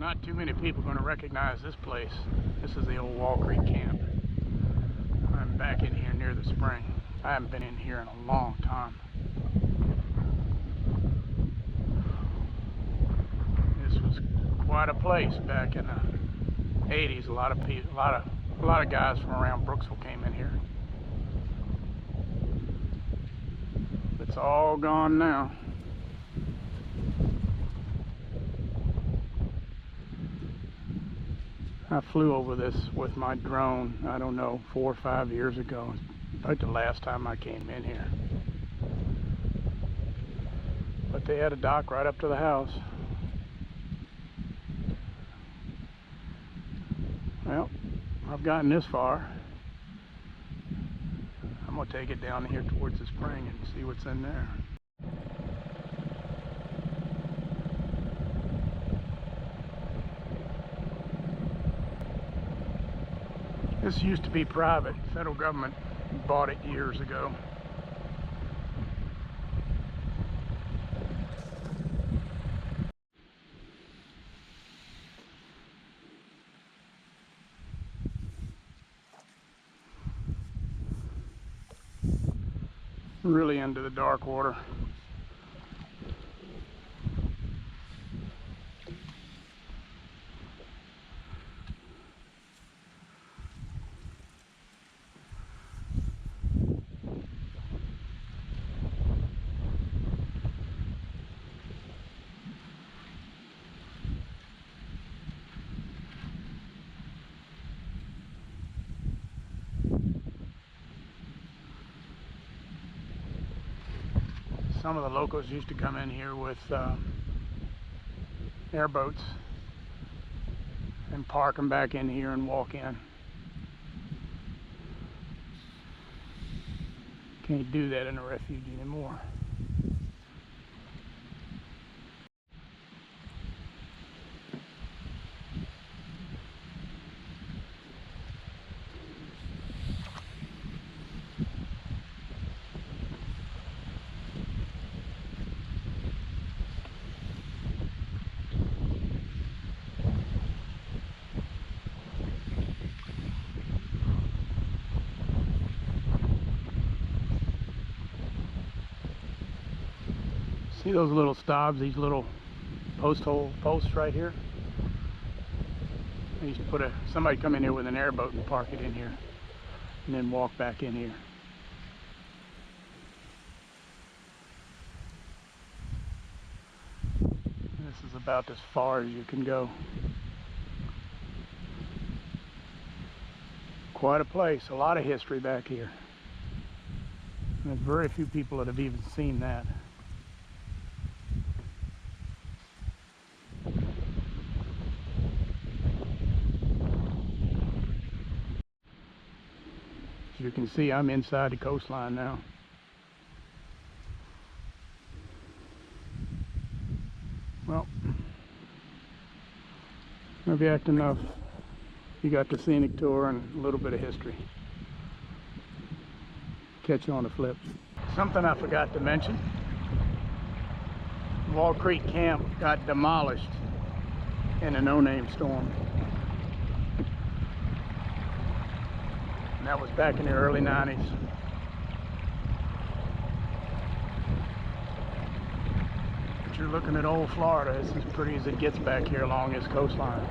Not too many people are going to recognize this place. This is the old Wall Creek camp. I'm back in here near the spring. I haven't been in here in a long time. This was quite a place back in the 80s. A lot of guys from around Brooksville came in here. It's all gone now. I flew over this with my drone, I don't know, 4 or 5 years ago. Like the last time I came in here. But they had a dock right up to the house. Well, I've gotten this far. I'm going to take it down here towards the spring and see what's in there. This used to be private. Federal government bought it years ago. Really into the dark water. Some of the locals used to come in here with airboats and park them back in here and walk in. Can't do that in a refuge anymore. See those little stobs, these little posts right here? I used to put somebody come in here with an airboat and park it in here and then walk back in here. This is about as far as you can go. Quite a place, a lot of history back here. And there's very few people that have even seen that. As you can see, I'm inside the coastline now. Well, I've yacked enough. You got the scenic tour and a little bit of history. Catch you on the flip. Something I forgot to mention. Wall Creek Camp got demolished in a no-name storm. And that was back in the early 90s. But you're looking at old Florida. It's as pretty as it gets back here along this coastline.